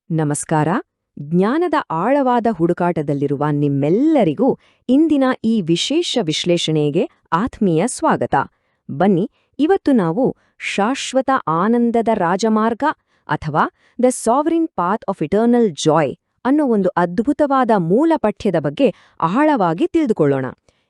ನಮಸ್ಕಾರ. ಜ್ಞಾನದ ಆಳವಾದ ಹುಡುಕಾಟದಲ್ಲಿರುವ ನಿಮ್ಮೆಲ್ಲರಿಗೂ ಇಂದಿನ ಈ ವಿಶೇಷ ವಿಶ್ಲೇಷಣೆಗೆ ಆತ್ಮೀಯ ಸ್ವಾಗತ. ಬನ್ನಿ, ಇವತ್ತು ನಾವು ಶಾಶ್ವತ ಆನಂದದ ರಾಜಮಾರ್ಗ ಅಥವಾ the sovereign path of eternal Joy ಅನ್ನೋ ಒಂದು ಅದ್ಭುತವಾದ ಮೂಲ ಪಠ್ಯದ ಬಗ್ಗೆ ಆಳವಾಗಿ ತಿಳಿದುಕೊಳ್ಳೋಣ.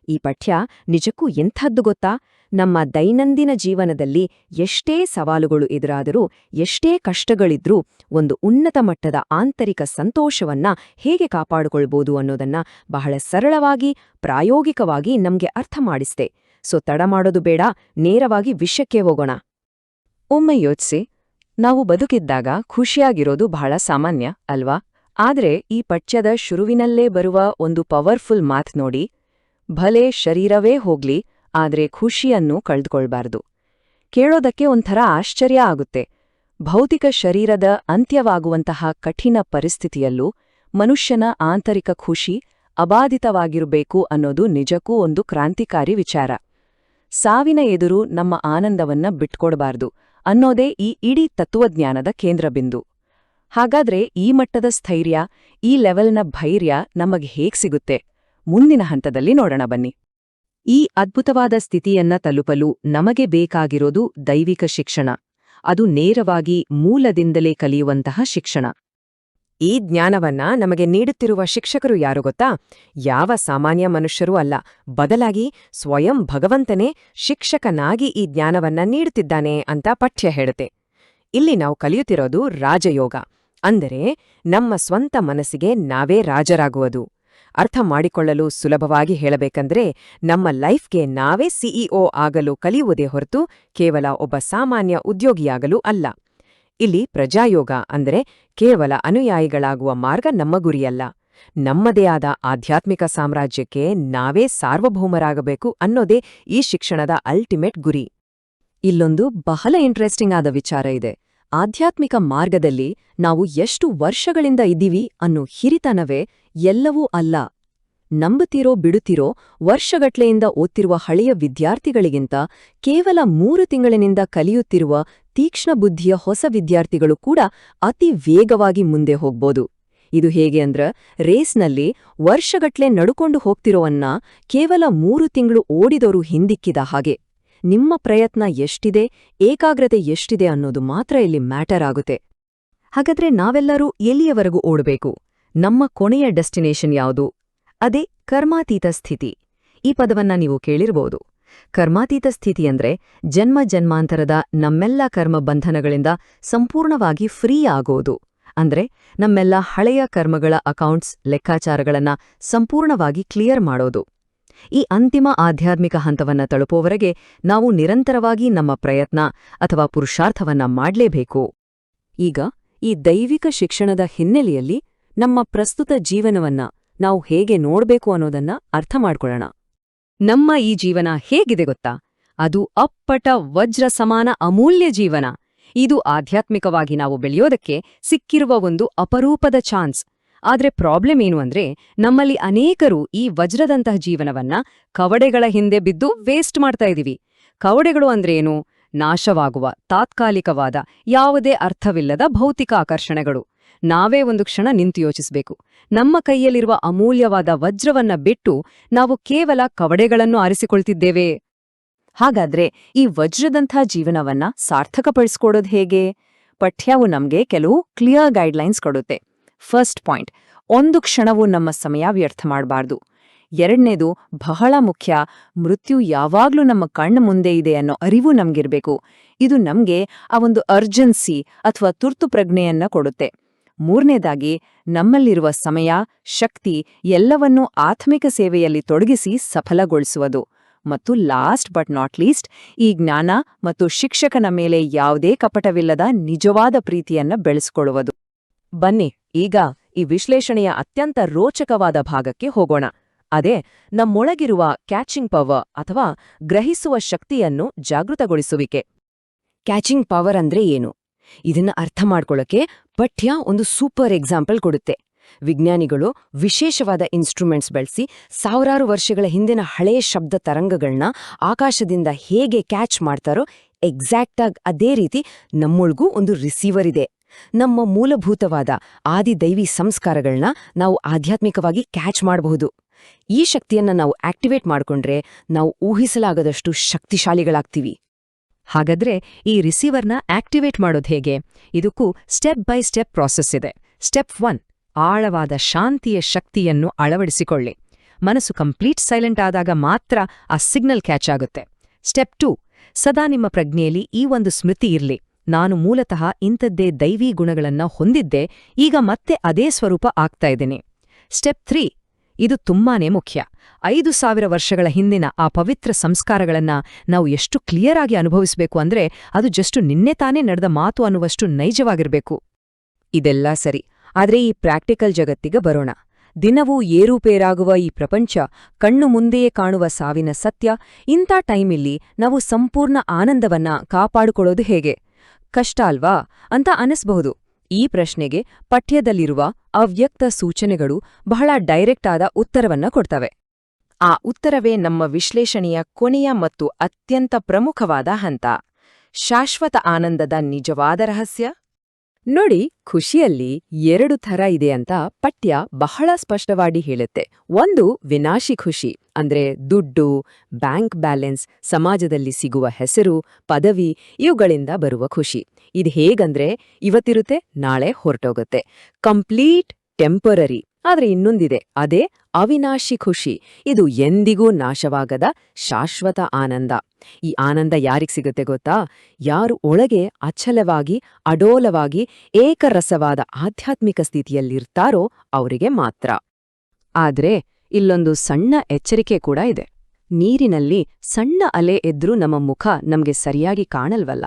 ಈ ಪಠ್ಯ ನಿಜಕ್ಕೂ ಎಂಥದ್ದು ಗೊತ್ತಾ? ನಮ್ಮ ದೈನಂದಿನ ಜೀವನದಲ್ಲಿ ಎಷ್ಟೇ ಸವಾಲುಗಳು ಎದುರಾದರೂ, ಎಷ್ಟೇ ಕಷ್ಟಗಳಿದ್ರೂ ಒಂದು ಉನ್ನತ ಮಟ್ಟದ ಆಂತರಿಕ ಸಂತೋಷವನ್ನ ಹೇಗೆ ಕಾಪಾಡಿಕೊಳ್ಬೋದು ಅನ್ನೋದನ್ನ ಬಹಳ ಸರಳವಾಗಿ, ಪ್ರಾಯೋಗಿಕವಾಗಿ ನಮ್ಗೆ ಅರ್ಥ ಮಾಡಿಸ್ತೆ. ಸೊ ತಡ ಮಾಡೋದು ಬೇಡ, ನೇರವಾಗಿ ವಿಷಯಕ್ಕೆ ಹೋಗೋಣ. ಒಮ್ಮೆ ಯೋಚಿಸಿ, ನಾವು ಬದುಕಿದ್ದಾಗ ಖುಷಿಯಾಗಿರೋದು ಬಹಳ ಸಾಮಾನ್ಯ ಅಲ್ವಾ? ಆದ್ರೆ ಈ ಪಠ್ಯದ ಶುರುವಿನಲ್ಲೇ ಬರುವ ಒಂದು ಪವರ್ಫುಲ್ ಮಾತ್ ನೋಡಿ, ಭಲೆ ಶರೀರವೇ ಹೋಗ್ಲಿ, ಆದ್ರೆ ಖುಷಿಯನ್ನು ಕಳೆದುಕೊಳ್ಬಾರ್ದು. ಕೇಳೋದಕ್ಕೆ ಒಂಥರ ಆಶ್ಚರ್ಯ ಆಗುತ್ತೆ. ಭೌತಿಕ ಶರೀರದ ಅಂತ್ಯವಾಗುವಂತಹ ಕಠಿಣ ಪರಿಸ್ಥಿತಿಯಲ್ಲೂ ಮನುಷ್ಯನ ಆಂತರಿಕ ಖುಷಿ ಅಬಾಧಿತವಾಗಿರಬೇಕು ಅನ್ನೋದು ನಿಜಕ್ಕೂ ಒಂದು ಕ್ರಾಂತಿಕಾರಿ ವಿಚಾರ. ಸಾವಿನ ಎದುರು ನಮ್ಮ ಆನಂದವನ್ನ ಬಿಟ್ಕೊಡ್ಬಾರ್ದು ಅನ್ನೋದೇ ಈ ಇಡೀ ತತ್ವಜ್ಞಾನದ ಕೇಂದ್ರಬಿಂದು. ಹಾಗಾದ್ರೆ ಈ ಮಟ್ಟದ ಸ್ಥೈರ್ಯ, ಈ ಲೆವೆಲ್ನ ಧೈರ್ಯ ನಮಗೆ ಹೇಗ್ ಸಿಗುತ್ತೆ? ಮುಂದಿನ ಹಂತದಲ್ಲಿ ನೋಡೋಣ ಬನ್ನಿ. ಈ ಅದ್ಭುತವಾದ ಸ್ಥಿತಿಯನ್ನ ತಲುಪಲು ನಮಗೆ ಬೇಕಾಗಿರೋದು ದೈವಿಕ ಶಿಕ್ಷಣ. ಅದು ನೇರವಾಗಿ ಮೂಲದಿಂದಲೇ ಕಲಿಯುವಂತಹ ಶಿಕ್ಷಣ. ಈ ಜ್ಞಾನವನ್ನ ನಮಗೆ ನೀಡುತ್ತಿರುವ ಶಿಕ್ಷಕರು ಯಾರು ಗೊತ್ತಾ? ಯಾವ ಸಾಮಾನ್ಯ ಮನುಷ್ಯರೂ ಅಲ್ಲ, ಬದಲಾಗಿ ಸ್ವಯಂ ಭಗವಂತನೇ ಶಿಕ್ಷಕನಾಗಿ ಈ ಜ್ಞಾನವನ್ನ ನೀಡುತ್ತಿದ್ದಾನೆ ಅಂತ ಪಠ್ಯ ಹೇಳುತ್ತೆ. ಇಲ್ಲಿ ನಾವು ಕಲಿಯುತ್ತಿರೋದು ರಾಜಯೋಗ, ಅಂದರೆ ನಮ್ಮ ಸ್ವಂತ ಮನಸ್ಸಿಗೆ ನಾವೇ ರಾಜರಾಗುವುದು. ಅರ್ಥ ಮಾಡಿಕೊಳ್ಳಲು ಸುಲಭವಾಗಿ ಹೇಳಬೇಕಂದ್ರೆ, ನಮ್ಮ ಲೈಫ್ಗೆ ನಾವೇ ಸಿಇಒ ಆಗಲು ಕಲಿಯುವುದೇ ಹೊರತು ಕೇವಲ ಒಬ್ಬ ಸಾಮಾನ್ಯ ಉದ್ಯೋಗಿಯಾಗಲು ಅಲ್ಲ. ಇಲ್ಲಿ ಪ್ರಜಾಯೋಗ ಅಂದರೆ ಕೇವಲ ಅನುಯಾಯಿಗಳಾಗುವ ಮಾರ್ಗ ನಮ್ಮ ಗುರಿಯಲ್ಲ. ನಮ್ಮದೇ ಆದ ಆಧ್ಯಾತ್ಮಿಕ ಸಾಮ್ರಾಜ್ಯಕ್ಕೆ ನಾವೇ ಸಾರ್ವಭೌಮರಾಗಬೇಕು ಅನ್ನೋದೇ ಈ ಶಿಕ್ಷಣದ ಅಲ್ಟಿಮೇಟ್ ಗುರಿ. ಇಲ್ಲೊಂದು ಬಹಳ ಇಂಟ್ರೆಸ್ಟಿಂಗ್ ಆದ ವಿಚಾರ ಇದೆ. ಆಧ್ಯಾತ್ಮಿಕ ಮಾರ್ಗದಲ್ಲಿ ನಾವು ಎಷ್ಟು ವರ್ಷಗಳಿಂದ ಇದ್ದೀವಿ ಅನ್ನೋ ಹಿರಿತನವೇ ಎಲ್ಲವೂ ಅಲ್ಲ. ನಂಬುತ್ತಿರೋ ಬಿಡುತ್ತಿರೋ ವರ್ಷಗಟ್ಲೆಯಿಂದ ಓದ್ತಿರುವ ಹಳೆಯ ವಿದ್ಯಾರ್ಥಿಗಳಿಗಿಂತ ಕೇವಲ 3 ತಿಂಗಳಿನಿಂದ ಕಲಿಯುತ್ತಿರುವ ತೀಕ್ಷ್ಣ ಬುದ್ಧಿಯ ಹೊಸ ವಿದ್ಯಾರ್ಥಿಗಳು ಕೂಡ ಅತಿ ವೇಗವಾಗಿ ಮುಂದೆ ಹೋಗ್ಬೋದು. ಇದು ಹೇಗೆ ಅಂದ್ರ, ರೇಸ್ನಲ್ಲಿ ವರ್ಷಗಟ್ಲೆ ನಡುಕೊಂಡು ಹೋಗ್ತಿರೋವನ್ನ ಕೇವಲ 3 ತಿಂಗಳು ಓಡಿದೋರು ಹಿಂದಿಕ್ಕಿದ ಹಾಗೆ. ನಿಮ್ಮ ಪ್ರಯತ್ನ ಎಷ್ಟಿದೆ, ಏಕಾಗ್ರತೆ ಎಷ್ಟಿದೆ ಅನ್ನೋದು ಮಾತ್ರ ಇಲ್ಲಿ ಮ್ಯಾಟರ್ ಆಗುತ್ತೆ. ಹಾಗಾದ್ರೆ ನಾವೆಲ್ಲರೂ ಎಲ್ಲಿಯವರೆಗೂ ಓಡಬೇಕು? ನಮ್ಮ ಕೊನೆಯ ಡೆಸ್ಟಿನೇಷನ್ ಯಾವುದು? ಅದೇ ಕರ್ಮಾತೀತ ಸ್ಥಿತಿ. ಈ ಪದವನ್ನ ನೀವು ಕೇಳಿರ್ಬೋದು. ಕರ್ಮಾತೀತ ಸ್ಥಿತಿ ಅಂದ್ರೆ ಜನ್ಮ ಜನ್ಮಾಂತರದ ನಮ್ಮೆಲ್ಲ ಕರ್ಮ ಬಂಧನಗಳಿಂದ ಸಂಪೂರ್ಣವಾಗಿ ಫ್ರೀ ಆಗೋದು. ಅಂದ್ರೆ ನಮ್ಮೆಲ್ಲ ಹಳೆಯ ಕರ್ಮಗಳ ಅಕೌಂಟ್ಸ್, ಲೆಕ್ಕಾಚಾರಗಳನ್ನ ಸಂಪೂರ್ಣವಾಗಿ ಕ್ಲಿಯರ್ ಮಾಡೋದು. ಈ ಅಂತಿಮ ಆಧ್ಯಾತ್ಮಿಕ ಹಂತವನ್ನ ತಲುಪುವವರೆಗೆ ನಾವು ನಿರಂತರವಾಗಿ ನಮ್ಮ ಪ್ರಯತ್ನ ಅಥವಾ ಪುರುಷಾರ್ಥವನ್ನ ಮಾಡ್ಲೇಬೇಕು. ಈಗ ಈ ದೈವಿಕ ಶಿಕ್ಷಣದ ಹಿನ್ನೆಲೆಯಲ್ಲಿ ನಮ್ಮ ಪ್ರಸ್ತುತ ಜೀವನವನ್ನ ನಾವು ಹೇಗೆ ನೋಡ್ಬೇಕು ಅನ್ನೋದನ್ನ ಅರ್ಥ ಮಾಡ್ಕೊಳ್ಳೋಣ. ನಮ್ಮ ಈ ಜೀವನ ಹೇಗಿದೆ ಗೊತ್ತಾ? ಅದು ಅಪ್ಪಟ ವಜ್ರ ಸಮಾನ ಅಮೂಲ್ಯ ಜೀವನ. ಇದು ಆಧ್ಯಾತ್ಮಿಕವಾಗಿ ನಾವು ಬೆಳೆಯೋದಕ್ಕೆ ಸಿಕ್ಕಿರುವ ಒಂದು ಅಪರೂಪದ ಚಾನ್ಸ್. ಆದ್ರೆ ಪ್ರಾಬ್ಲಮ್ ಏನು ಅಂದ್ರೆ, ನಮ್ಮಲ್ಲಿ ಅನೇಕರು ಈ ವಜ್ರದಂತಹ ಜೀವನವನ್ನ ಕವಡೆಗಳ ಹಿಂದೆ ಬಿದ್ದು ವೇಸ್ಟ್ ಮಾಡ್ತಾ ಇದೀವಿ. ಕವಡೆಗಳು ಅಂದ್ರೆ ಏನು? ನಾಶವಾಗುವ, ತಾತ್ಕಾಲಿಕವಾದ, ಯಾವುದೇ ಅರ್ಥವಿಲ್ಲದ ಭೌತಿಕ ಆಕರ್ಷಣೆಗಳು. ನಾವೇ ಒಂದು ಕ್ಷಣ ನಿಂತು ಯೋಚಿಸಬೇಕು. ನಮ್ಮ ಕೈಯಲ್ಲಿರುವ ಅಮೂಲ್ಯವಾದ ವಜ್ರವನ್ನ ಬಿಟ್ಟು ನಾವು ಕೇವಲ ಕವಡೆಗಳನ್ನು ಆರಿಸಿಕೊಳ್ತಿದ್ದೇವೆ. ಹಾಗಾದ್ರೆ ಈ ವಜ್ರದಂಥ ಜೀವನವನ್ನ ಸಾರ್ಥಕಪಡಿಸ್ಕೊಡೋದು ಹೇಗೆ? ಪಠ್ಯವು ನಮ್ಗೆ ಕೆಲವು ಕ್ಲಿಯರ್ ಗೈಡ್ಲೈನ್ಸ್ ಕೊಡುತ್ತೆ. ಫಸ್ಟ್ ಪಾಯಿಂಟ್, ಒಂದು ಕ್ಷಣವೂ ನಮ್ಮ ಸಮಯ ವ್ಯರ್ಥ ಮಾಡಬಾರ್ದು. ಎರಡನೇದು ಬಹಳ ಮುಖ್ಯ, ಮೃತ್ಯು ಯಾವಾಗ್ಲೂ ನಮ್ಮ ಕಣ್ಣ ಮುಂದೆ ಇದೆ ಅನ್ನೋ ಅರಿವು ನಮ್ಗಿರ್ಬೇಕು. ಇದು ನಮ್ಗೆ ಆ ಒಂದು ಅರ್ಜೆನ್ಸಿ ಅಥವಾ ತುರ್ತು ಪ್ರಜ್ಞೆಯನ್ನ ಕೊಡುತ್ತೆ. ಮೂರನೇದಾಗಿ, ನಮ್ಮಲ್ಲಿರುವ ಸಮಯ, ಶಕ್ತಿ ಎಲ್ಲವನ್ನೂ ಆತ್ಮಿಕ ಸೇವೆಯಲ್ಲಿ ತೊಡಗಿಸಿ ಸಫಲಗೊಳಿಸುವುದು. ಮತ್ತು ಲಾಸ್ಟ್ ಬಟ್ ನಾಟ್ ಲೀಸ್ಟ್, ಈ ಜ್ಞಾನ ಮತ್ತು ಶಿಕ್ಷಕನ ಮೇಲೆ ಯಾವುದೇ ಕಪಟವಿಲ್ಲದ ನಿಜವಾದ ಪ್ರೀತಿಯನ್ನ ಬೆಳೆಸಿಕೊಳ್ಳುವುದು. ಬನ್ನಿ, ಈಗ ಈ ವಿಶ್ಲೇಷಣೆಯ ಅತ್ಯಂತ ರೋಚಕವಾದ ಭಾಗಕ್ಕೆ ಹೋಗೋಣ. ಅದೇ ನಮ್ಮೊಳಗಿರುವ ಕ್ಯಾಚಿಂಗ್ ಪವರ್ ಅಥವಾ ಗ್ರಹಿಸುವ ಶಕ್ತಿಯನ್ನು ಜಾಗೃತಗೊಳಿಸುವಿಕೆ. ಕ್ಯಾಚಿಂಗ್ ಪವರ್ ಅಂದ್ರೆ ಏನು? ಇದನ್ನ ಅರ್ಥ ಮಾಡ್ಕೊಳ್ಳೋಕೆ ಪಠ್ಯ ಒಂದು ಸೂಪರ್ ಎಕ್ಸಾಂಪಲ್ ಕೊಡುತ್ತೆ. ವಿಜ್ಞಾನಿಗಳು ವಿಶೇಷವಾದ ಇನ್ಸ್ಟ್ರೂಮೆಂಟ್ಸ್ ಬಳಸಿ ಸಾವಿರಾರು ವರ್ಷಗಳ ಹಿಂದಿನ ಹಳೆಯ ಶಬ್ದ ತರಂಗಗಳನ್ನ ಆಕಾಶದಿಂದ ಹೇಗೆ ಕ್ಯಾಚ್ ಮಾಡ್ತಾರೋ ಎಕ್ಸಾಕ್ಟಾಗಿ ಅದೇ ರೀತಿ ನಮ್ಮೊಳಗೂ ಒಂದು ರಿಸೀವರ್ ಇದೆ. ನಮ್ಮ ಮೂಲಭೂತವಾದ ಆದಿದೈವಿ ಸಂಸ್ಕಾರಗಳನ್ನ ನಾವು ಆಧ್ಯಾತ್ಮಿಕವಾಗಿ ಕ್ಯಾಚ್ ಮಾಡಬಹುದು. ಈ ಶಕ್ತಿಯನ್ನ ನಾವು ಆಕ್ಟಿವೇಟ್ ಮಾಡ್ಕೊಂಡ್ರೆ ನಾವು ಊಹಿಸಲಾಗದಷ್ಟು ಶಕ್ತಿಶಾಲಿಗಳಾಗ್ತೀವಿ. ಹಾಗಾದ್ರೆ ಈ ರಿಸೀವರ್ನ ಆಕ್ಟಿವೇಟ್ ಮಾಡೋದು ಹೇಗೆ? ಇದಕ್ಕೂ ಸ್ಟೆಪ್ ಬೈ ಸ್ಟೆಪ್ ಪ್ರಾಸೆಸ್ ಇದೆ. ಸ್ಟೆಪ್ 1, ಆಳವಾದ ಶಾಂತಿಯ ಶಕ್ತಿಯನ್ನು ಅಳವಡಿಸಿಕೊಳ್ಳಿ. ಮನಸ್ಸು ಕಂಪ್ಲೀಟ್ ಸೈಲೆಂಟ್ ಆದಾಗ ಮಾತ್ರ ಆ ಸಿಗ್ನಲ್ ಕ್ಯಾಚ್ ಆಗುತ್ತೆ. ಸ್ಟೆಪ್ 2, ಸದಾ ನಿಮ್ಮ ಪ್ರಜ್ಞೆಯಲ್ಲಿ ಈ ಒಂದು ಸ್ಮೃತಿ ಇರ್ಲಿ, ನಾನು ಮೂಲತಃ ಇಂಥದ್ದೇ ದೈವೀ ಗುಣಗಳನ್ನ ಹೊಂದಿದ್ದೆ, ಈಗ ಮತ್ತೆ ಅದೇ ಸ್ವರೂಪ ಆಗ್ತಾ ಇದ್ದೀನಿ. ಸ್ಟೆಪ್ 3, ಇದು ತುಂಬಾನೇ ಮುಖ್ಯ. 5000 ವರ್ಷಗಳ ಹಿಂದಿನ ಆ ಪವಿತ್ರ ಸಂಸ್ಕಾರಗಳನ್ನ ನಾವು ಎಷ್ಟು ಕ್ಲಿಯರ್ ಆಗಿ ಅನುಭವಿಸಬೇಕು ಅಂದ್ರೆ ಅದು ಜಸ್ಟ್ ನಿನ್ನೆ ತಾನೇ ನಡೆದ ಮಾತು ಅನ್ನುವಷ್ಟು ನೈಜವಾಗಿರ್ಬೇಕು. ಇದೆಲ್ಲ ಸರಿ, ಆದ್ರೆ ಈ ಪ್ರಾಕ್ಟಿಕಲ್ ಜಗತ್ತಿಗೆ ಬರೋಣ. ದಿನವೂ ಏರುಪೇರಾಗುವ ಈ ಪ್ರಪಂಚ, ಕಣ್ಣು ಮುಂದೆಯೇ ಕಾಣುವ ಸಾವಿನ ಸತ್ಯ, ಇಂಥ ಟೈಮಿಲ್ಲಿ ನಾವು ಸಂಪೂರ್ಣ ಆನಂದವನ್ನ ಕಾಪಾಡಿಕೊಳ್ಳೋದು ಹೇಗೆ? ಕಷ್ಟ ಅಲ್ವಾ ಅಂತ ಅನಿಸ್ಬಹುದು. ಈ ಪ್ರಶ್ನೆಗೆ ಪಠ್ಯದಲ್ಲಿರುವ ಅವ್ಯಕ್ತ ಸೂಚನೆಗಳು ಬಹಳ ಡೈರೆಕ್ಟ್ ಆದ ಉತ್ತರವನ್ನ ಕೊಡ್ತವೆ. ಆ ಉತ್ತರವೇ ನಮ್ಮ ವಿಶ್ಲೇಷಣೆಯ ಕೊನೆಯ ಮತ್ತು ಅತ್ಯಂತ ಪ್ರಮುಖವಾದ ಹಂತ. ಶಾಶ್ವತ ಆನಂದದ ನಿಜವಾದ ರಹಸ್ಯ ನೋಡಿ. ಖುಷಿಯಲ್ಲಿ 2 ಥರ ಇದೆ ಅಂತ ಪಠ್ಯ ಬಹಳ ಸ್ಪಷ್ಟವಾಗಿ ಹೇಳುತ್ತೆ. ಒಂದು ವಿನಾಶಿ ಖುಷಿ, ಅಂದ್ರೆ ದುಡ್ಡು, ಬ್ಯಾಂಕ್ ಬ್ಯಾಲೆನ್ಸ್, ಸಮಾಜದಲ್ಲಿ ಸಿಗುವ ಹೆಸರು, ಪದವಿ, ಇವುಗಳಿಂದ ಬರುವ ಖುಷಿ. ಇದು ಹೇಗಂದ್ರೆ ಇವತ್ತಿರುತ್ತೆ, ನಾಳೆ ಹೊರಟೋಗುತ್ತೆ, ಕಂಪ್ಲೀಟ್ ಟೆಂಪರರಿ. ಆದ್ರೆ ಇನ್ನೊಂದಿದೆ, ಅದೇ ಅವಿನಾಶಿ ಖುಷಿ. ಇದು ಎಂದಿಗೂ ನಾಶವಾಗದ ಶಾಶ್ವತ ಆನಂದ. ಈ ಆನಂದ ಯಾರಿಗ್ ಸಿಗುತ್ತೆ ಗೊತ್ತಾ? ಯಾರು ಒಳಗೆ ಅಚಲವಾಗಿ, ಅಡೋಲವಾಗಿ, ಏಕರಸವಾದ ಆಧ್ಯಾತ್ಮಿಕ ಸ್ಥಿತಿಯಲ್ಲಿರ್ತಾರೋ ಅವರಿಗೆ ಮಾತ್ರ. ಆದ್ರೆ ಇಲ್ಲೊಂದು ಸಣ್ಣ ಎಚ್ಚರಿಕೆ ಕೂಡ ಇದೆ. ನೀರಿನಲ್ಲಿ ಸಣ್ಣ ಅಲೆ ಎದ್ರೂ ನಮ್ಮ ಮುಖ ನಮ್ಗೆ ಸರಿಯಾಗಿ ಕಾಣಲ್ವಲ್ಲ,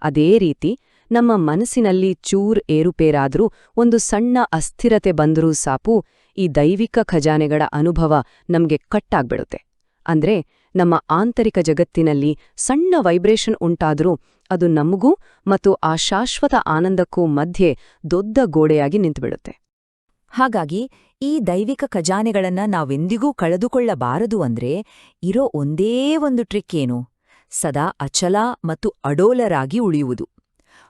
ಅದೇ ರೀತಿ ನಮ್ಮ ಮನಸ್ಸಿನಲ್ಲಿ ಚೂರ್ ಏರುಪೇರಾದ್ರೂ, ಒಂದು ಸಣ್ಣ ಅಸ್ಥಿರತೆ ಬಂದರೂ ಸಾಕು, ಈ ದೈವಿಕ ಖಜಾನೆಗಳ ಅನುಭವ ನಮ್ಗೆ ಕಟ್ಟಾಗ್ಬಿಡುತ್ತೆ. ಅಂದ್ರೆ ನಮ್ಮ ಆಂತರಿಕ ಜಗತ್ತಿನಲ್ಲಿ ಸಣ್ಣ ವೈಬ್ರೇಷನ್ ಉಂಟಾದ್ರೂ ಅದು ನಮಗೂ ಮತ್ತು ಆ ಶಾಶ್ವತ ಆನಂದಕ್ಕೂ ಮಧ್ಯೆ ದೊಡ್ಡ ಗೋಡೆಯಾಗಿ ನಿಂತುಬಿಡುತ್ತೆ. ಹಾಗಾಗಿ ಈ ದೈವಿಕ ಖಜಾನೆಗಳನ್ನ ನಾವೆಂದಿಗೂ ಕಳೆದುಕೊಳ್ಳಬಾರದು ಅಂದ್ರೆ ಇರೋ ಒಂದೇ ಒಂದು ಟ್ರಿಕ್ ಏನು? ಸದಾ ಅಚಲ ಮತ್ತು ಅಡೋಲರಾಗಿ ಉಳಿಯುವುದು.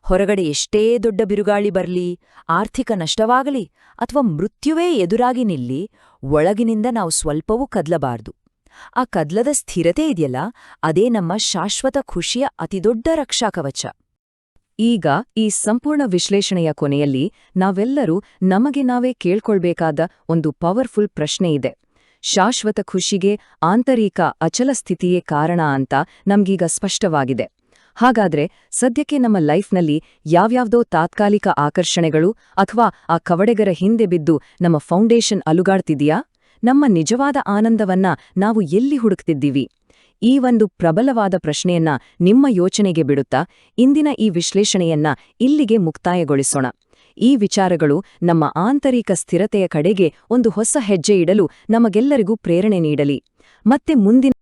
ಹೊರಗಡೆ ಎಷ್ಟೇ ದೊಡ್ಡ ಬಿರುಗಾಳಿ ಬರ್ಲಿ, ಆರ್ಥಿಕ ನಷ್ಟವಾಗಲಿ ಅಥವಾ ಮೃತ್ಯುವೇ ಎದುರಾಗಿ ನಿಲ್ಲಿ, ಒಳಗಿನಿಂದ ನಾವು ಸ್ವಲ್ಪವೂ ಕದಲಬಾರದು. ಆ ಕದಲದ ಸ್ಥಿರತೆ ಇದೆಯಲ್ಲ, ಅದೇ ನಮ್ಮ ಶಾಶ್ವತ ಖುಷಿಯ ಅತಿದೊಡ್ಡ ರಕ್ಷಾಕವಚ. ಈಗ ಈ ಸಂಪೂರ್ಣ ವಿಶ್ಲೇಷಣೆಯ ಕೊನೆಯಲ್ಲಿ ನಾವೆಲ್ಲರೂ ನಮಗೆ ನಾವೇ ಕೇಳ್ಕೊಳ್ಬೇಕಾದ ಒಂದು ಪವರ್ಫುಲ್ ಪ್ರಶ್ನೆ ಇದೆ. ಶಾಶ್ವತ ಖುಷಿಗೆ ಆಂತರಿಕ ಅಚಲ ಸ್ಥಿತಿಯೇ ಕಾರಣ ಅಂತ ನಮ್ಗೀಗ ಸ್ಪಷ್ಟವಾಗಿದೆ. ಹಾಗಾದ್ರೆ ಸದ್ಯಕ್ಕೆ ನಮ್ಮ ಲೈಫ್ನಲ್ಲಿ ಯಾವ್ಯಾವ್ದೋ ತಾತ್ಕಾಲಿಕ ಆಕರ್ಷಣೆಗಳು ಅಥವಾ ಆ ಕವಡೆಗರ ಹಿಂದೆ ಬಿದ್ದು ನಮ್ಮ ಫೌಂಡೇಶನ್ ಅಲುಗಾಡ್ತಿದೆಯಾ? ನಮ್ಮ ನಿಜವಾದ ಆನಂದವನ್ನ ನಾವು ಎಲ್ಲಿ ಹುಡುಕ್ತಿದ್ದೀವಿ? ಈ ಒಂದು ಪ್ರಬಲವಾದ ಪ್ರಶ್ನೆಯನ್ನ ನಿಮ್ಮ ಯೋಚನೆಗೆ ಬಿಡುತ್ತಾ ಇಂದಿನ ಈ ವಿಶ್ಲೇಷಣೆಯನ್ನ ಇಲ್ಲಿಗೆ ಮುಕ್ತಾಯಗೊಳಿಸೋಣ. ಈ ವಿಚಾರಗಳು ನಮ್ಮ ಆಂತರಿಕ ಸ್ಥಿರತೆಯ ಕಡೆಗೆ ಒಂದು ಹೊಸ ಹೆಜ್ಜೆ ಇಡಲು ನಮಗೆಲ್ಲರಿಗೂ ಪ್ರೇರಣೆ ನೀಡಲಿ. ಮತ್ತೆ ಮುಂದಿನ